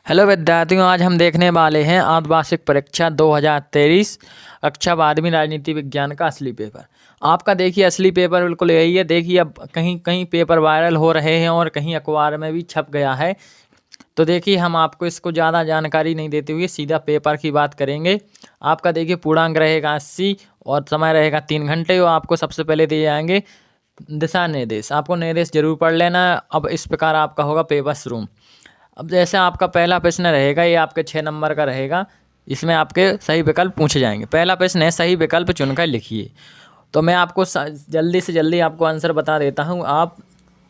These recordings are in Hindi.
हेलो विद्यार्थियों, आज हम देखने वाले हैं अर्धवार्षिक परीक्षा 2023 कक्षा 12वीं राजनीति विज्ञान का असली पेपर। आपका देखिए असली पेपर बिल्कुल यही है। देखिए अब कहीं कहीं पेपर वायरल हो रहे हैं और कहीं अखबार में भी छप गया है। तो देखिए हम आपको इसको ज़्यादा जानकारी नहीं देते हुए सीधा पेपर की बात करेंगे। आपका देखिए पूर्णांक रहेगा 80 और समय रहेगा 3 घंटे। और आपको सबसे पहले दिए जाएंगे दिशा निर्देश। आपको निर्देश जरूर पढ़ लेना है। अब इस प्रकार आपका होगा पेपर शुरू। अब जैसे आपका पहला प्रश्न रहेगा, ये आपके 6 नंबर का रहेगा। इसमें आपके सही विकल्प पूछे जाएंगे। पहला प्रश्न है, सही विकल्प चुनकर लिखिए। तो मैं आपको जल्दी से जल्दी आपको आंसर बता देता हूँ। आप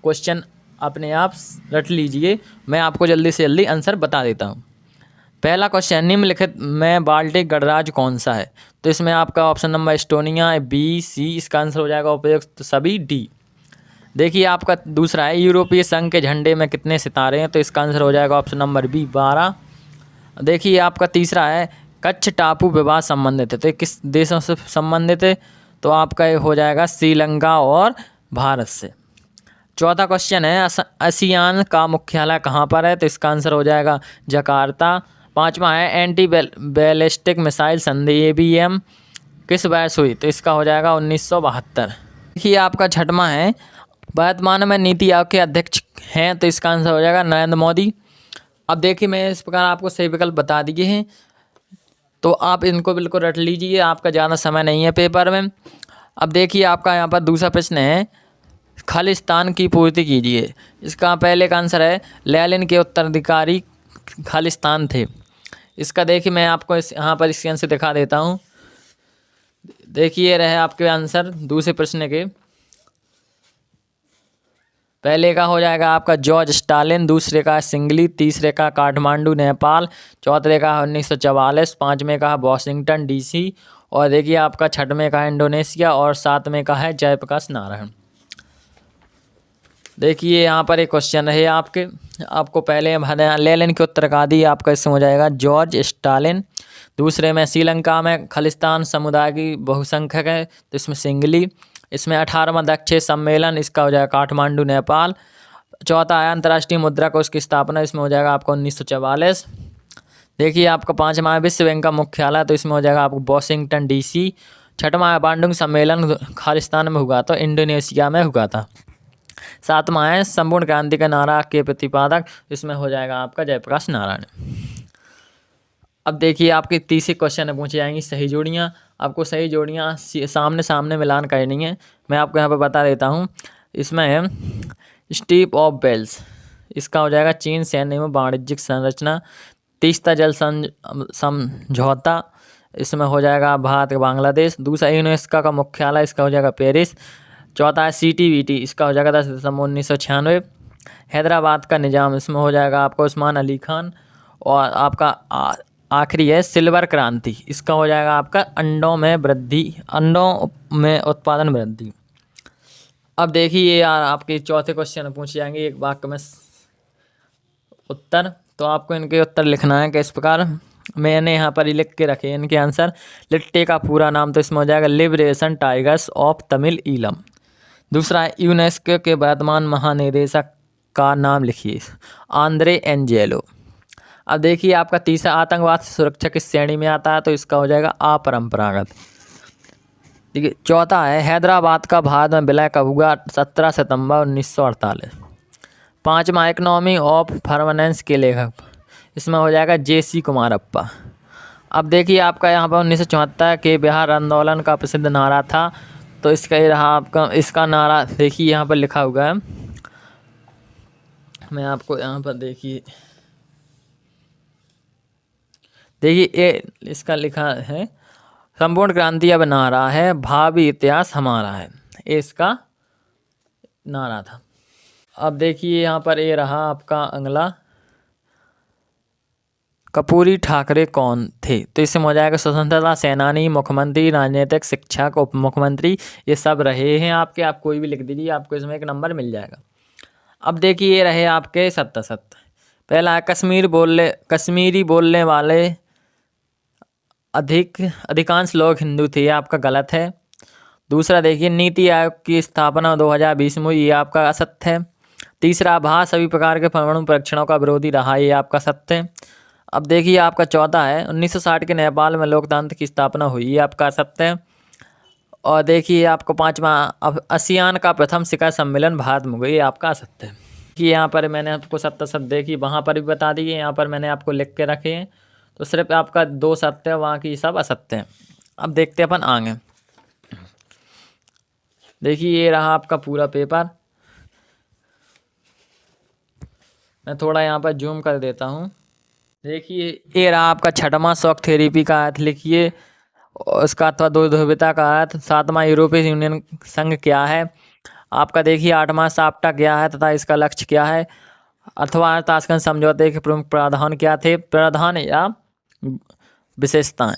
क्वेश्चन अपने आप रट लीजिए, मैं आपको जल्दी से जल्दी आंसर बता देता हूँ। पहला क्वेश्चन, निम्नलिखित में बाल्टिक गणराज्य कौन सा है? तो इसमें आपका ऑप्शन नंबर एस्टोनिया, बी, सी। इसका आंसर हो जाएगा उपयुक्त सभी, डी। देखिए आपका दूसरा है, यूरोपीय संघ के झंडे में कितने सितारे हैं? तो इसका आंसर हो जाएगा ऑप्शन नंबर बी, 12। देखिए आपका तीसरा है, कच्छ टापू विवाद संबंधित है, तो किस देशों से संबंधित है? तो आपका ये हो जाएगा श्रीलंका और भारत से। चौथा क्वेश्चन है, आसियान का मुख्यालय कहाँ पर है? तो इसका आंसर हो जाएगा जकार्ता। पांचवा है, एंटी बैलिस्टिक मिसाइल संधि ABM किस वर्ष हुई? तो इसका हो जाएगा 1972। देखिए आपका छठवां है, वर्तमान में नीति आयोग के अध्यक्ष हैं? तो इसका आंसर हो जाएगा नरेंद्र मोदी। अब देखिए मैं इस प्रकार आपको सही विकल्प बता दिए हैं, तो आप इनको बिल्कुल रट लीजिए, आपका ज़्यादा समय नहीं है पेपर में। अब देखिए आपका यहाँ पर दूसरा प्रश्न है, खालिस्तान की पूर्ति कीजिए। इसका पहले का आंसर है, लेनिन के उत्तराधिकारी खालिस्तान थे। इसका देखिए मैं आपको यहाँ पर इसके आंसर दिखा देता हूँ। देखिए रहे आपके आंसर दूसरे प्रश्न के। पहले का हो जाएगा आपका जॉर्ज स्टालिन, दूसरे का सिंगली, तीसरे का काठमांडू नेपाल, चौथे का 1944, पाँचवें का वॉशिंगटन DC, और देखिए आपका छठवें का इंडोनेशिया, और सातवें का है जयप्रकाश नारायण। देखिए यहाँ पर एक क्वेश्चन है आपको पहले लेनिन के उत्तराधिकारी आपका इसमें हो जाएगा जॉर्ज स्टालिन। दूसरे में श्रीलंका में खालिस्तान समुदाय की बहुसंख्यक है, तो इसमें सिंगली। इसमें 18वां दक्षिण सम्मेलन, इसका हो जाएगा काठमांडू नेपाल। चौथा है अंतर्राष्ट्रीय मुद्रा कोष की स्थापना, इसमें हो जाएगा आपको 1944। देखिए आपका पाँचवा है विश्व बैंक का मुख्यालय, तो इसमें हो जाएगा आपको वॉशिंगटन DC। छठवां है बांडुंग सम्मेलन खालिस्तान में हुआ, तो इंडोनेशिया में हुआ था। सातवां है संपूर्ण क्रांति का नारा के प्रतिपादक, इसमें हो जाएगा आपका जयप्रकाश नारायण। अब देखिए आपके तीसरे क्वेश्चन में पूछी जाएंगी सही जोड़ियाँ। आपको सही जोड़ियाँ सामने सामने मिलान करनी है। मैं आपको यहाँ पर बता देता हूँ। इसमें है स्टीप ऑफ बेल्स, इसका हो जाएगा चीन सैन्य में वाणिज्यिक संरचना। तीस्ता जल समझौता, इसमें हो जाएगा भारत बांग्लादेश। दूसरा यूनेस्को का मुख्यालय, इसका हो जाएगा पेरिस। चौथा है CTBT, इसका हो जाएगा 10 दिसंबर 1996। हैदराबाद का निज़ाम, इसमें हो जाएगा आपका उस्मान अली खान। और आपका आखिरी है सिल्वर क्रांति, इसका हो जाएगा आपका अंडों में उत्पादन वृद्धि। अब देखिए यार आपके चौथे क्वेश्चन पूछे जाएंगे एक वाक्य में उत्तर, तो आपको इनके उत्तर लिखना है। किस प्रकार मैंने यहाँ पर लिख के रखे इनके आंसर। लिट्टे का पूरा नाम, तो इसमें हो जाएगा liberation tigers of Tamil Eelam. दूसरा है यूनेस्को के वर्तमान महानिदेशक का नाम लिखिए, आंद्रे एंजेलो। अब देखिए आपका तीसरा, आतंकवाद से सुरक्षा किस श्रेणी में आता है? तो इसका हो जाएगा अपरंपरागत। देखिए चौथा है हैदराबाद का भारत में विलय कब हुआ? 17 सितंबर 1948। पाँचवा इकोनॉमी ऑफ परमानेंस के लेखक, इसमें हो जाएगा JC कुमारप्पा। अब देखिए आपका यहाँ पर 1974 के बिहार आंदोलन का प्रसिद्ध नारा था, तो इसका ये रहा आपका, इसका नारा देखिए यहाँ पर लिखा हुआ है। मैं आपको यहाँ पर देखिए ये इसका लिखा है, संपूर्ण क्रांति अब नारा है, भावी इतिहास हमारा है, ये इसका नारा था। अब देखिए यहाँ पर ये रहा आपका अगला, कर्पूरी ठाकरे कौन थे? तो इसमें हो जाएगा स्वतंत्रता सेनानी, मुख्यमंत्री, राजनीतिक, शिक्षक, उप मुख्यमंत्री, ये सब रहे हैं आपके। आप कोई भी लिख दीजिए, आपको इसमें एक नंबर मिल जाएगा। अब देखिए ये रहे आपके सत्य। पहला है कश्मीरी बोलने वाले अधिकांश लोग हिंदू थे, ये आपका गलत है। दूसरा देखिए नीति आयोग की स्थापना 2020 में हुई, ये आपका असत्य है। तीसरा, भारत सभी प्रकार के परमाणु परीक्षणों का विरोधी रहा, ये आपका सत्य है। अब देखिए आपका चौथा है, 1960 के नेपाल में लोकतंत्र की स्थापना हुई, ये आपका सत्य है। और देखिए आपको पाँचवा, अब आसियान का प्रथम शिखर सम्मेलन भारत में हुआ, ये आपका सत्य है। कि यहाँ पर मैंने आपको सत्य सत्य देखिए वहाँ पर भी बता दिए, यहाँ पर मैंने आपको लिख के रखे हैं, तो सिर्फ आपका 2 सत्य है, वहाँ की सब असत्य हैं। अब देखते हैं अपन आगे। देखिए ये रहा आपका पूरा पेपर, मैं थोड़ा यहाँ पर जूम कर देता हूँ। देखिए ये रहा आपका छठवां, शॉक थेरेपी का अर्थ लिखिए, उसका अथवा दो ध्रुवता का अर्थ। सातवां, यूरोपीय यूनियन संघ क्या है। आपका देखिए आठवां, साप्टा क्या है तथा इसका लक्ष्य क्या है। अथवा ताशकंद समझौते के प्रमुख प्रावधान क्या थे, प्रावधान या विशेषताएं।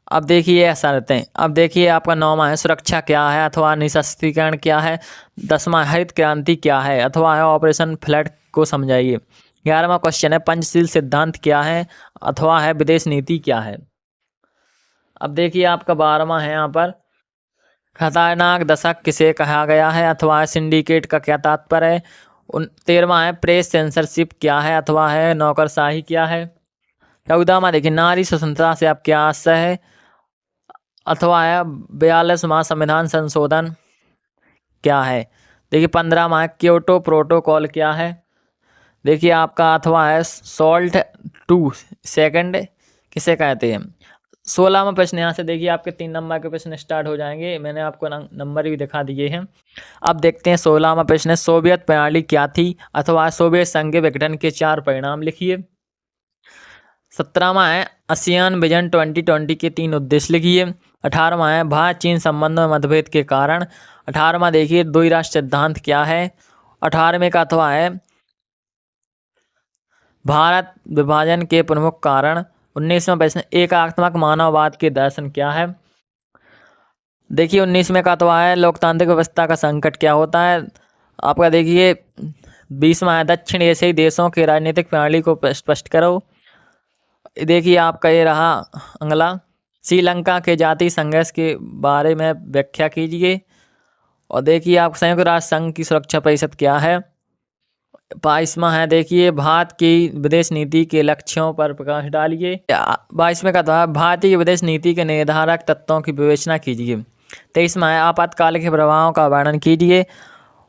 अब देखिए शर्तें। अब देखिए आपका 9वां है, सुरक्षा क्या है अथवा निःशस्त्रीकरण क्या है। 10वां, हरित क्रांति क्या है अथवा है ऑपरेशन फ्लड को समझाइए। 11वां क्वेश्चन है, पंचशील सिद्धांत क्या है अथवा है विदेश नीति क्या है। अब देखिए आपका 12वां है, यहाँ पर खतरनाक दशक किसे कहा गया है अथवा सिंडिकेट का क्या तात्पर्य है। 13वां है, प्रेस सेंसरशिप क्या है अथवा है नौकरशाही क्या है। 14वां देखिए, नारी स्वतंत्रता से आप क्या आशय है अथवा है 42वां संविधान संशोधन क्या है। देखिए 15वां है, क्योटो प्रोटोकॉल क्या है। देखिए आपका अथवा है सॉल्ट 2 सेकंड किसे कहते हैं। 16वां प्रश्न, यहाँ से देखिए आपके 3 नंबर के प्रश्न स्टार्ट हो जाएंगे, मैंने आपको नंबर भी दिखा दिए हैं। अब देखते हैं 16वां प्रश्न, सोवियत प्रणाली क्या थी अथवा सोवियत संघ के विघटन के 4 परिणाम लिखिए। 17वां है, आसियान विजन 2020 के 3 उद्देश्य लिखिए। 18वां है, भारत चीन संबंधों में मतभेद के कारण। 18वां देखिए, द्विराष्ट्र सिद्धांत क्या है। 18वें का अथवा है भारत विभाजन के प्रमुख कारण। 19वां प्रश्न, एकात्मक मानववाद के दर्शन क्या है। देखिए 19वें का अथवा है लोकतांत्रिक व्यवस्था का संकट क्या होता है। आपका देखिए 20वां है, दक्षिण एशियाई देशों की राजनीतिक प्रणाली को स्पष्ट करो। देखिए आपका ये रहा अगला, श्रीलंका के जातीय संघर्ष के बारे में व्याख्या कीजिए। और देखिए आप संयुक्त राष्ट्र संघ की सुरक्षा परिषद क्या है। 22वां है, देखिए भारत की विदेश नीति के लक्ष्यों पर प्रकाश डालिए। 22वें का था भारतीय विदेश नीति के निर्धारक तत्वों की विवेचना कीजिए। 23वां है, आपातकाल के प्रभावों का वर्णन कीजिए।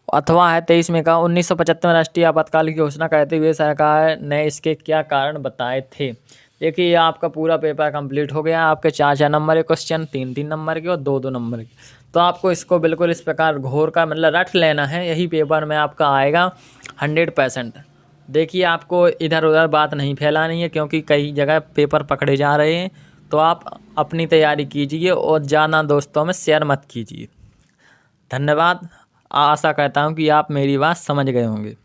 अथवा है 23वें का, 1975 राष्ट्रीय आपातकाल की घोषणा करते हुए सरकार ने इसके क्या कारण बताए थे। देखिए ये आपका पूरा पेपर कंप्लीट हो गया। आपके 4 नंबर के क्वेश्चन, 3 नंबर के और 2 नंबर के, तो आपको इसको बिल्कुल इस प्रकार घोर का मतलब रट लेना है, यही पेपर में आपका आएगा 100%। देखिए आपको इधर उधर बात नहीं फैलानी है, क्योंकि कई जगह पेपर पकड़े जा रहे हैं, तो आप अपनी तैयारी कीजिए और ज़्यादा दोस्तों में शेयर मत कीजिए। धन्यवाद। आशा करता हूँ कि आप मेरी बात समझ गए होंगे।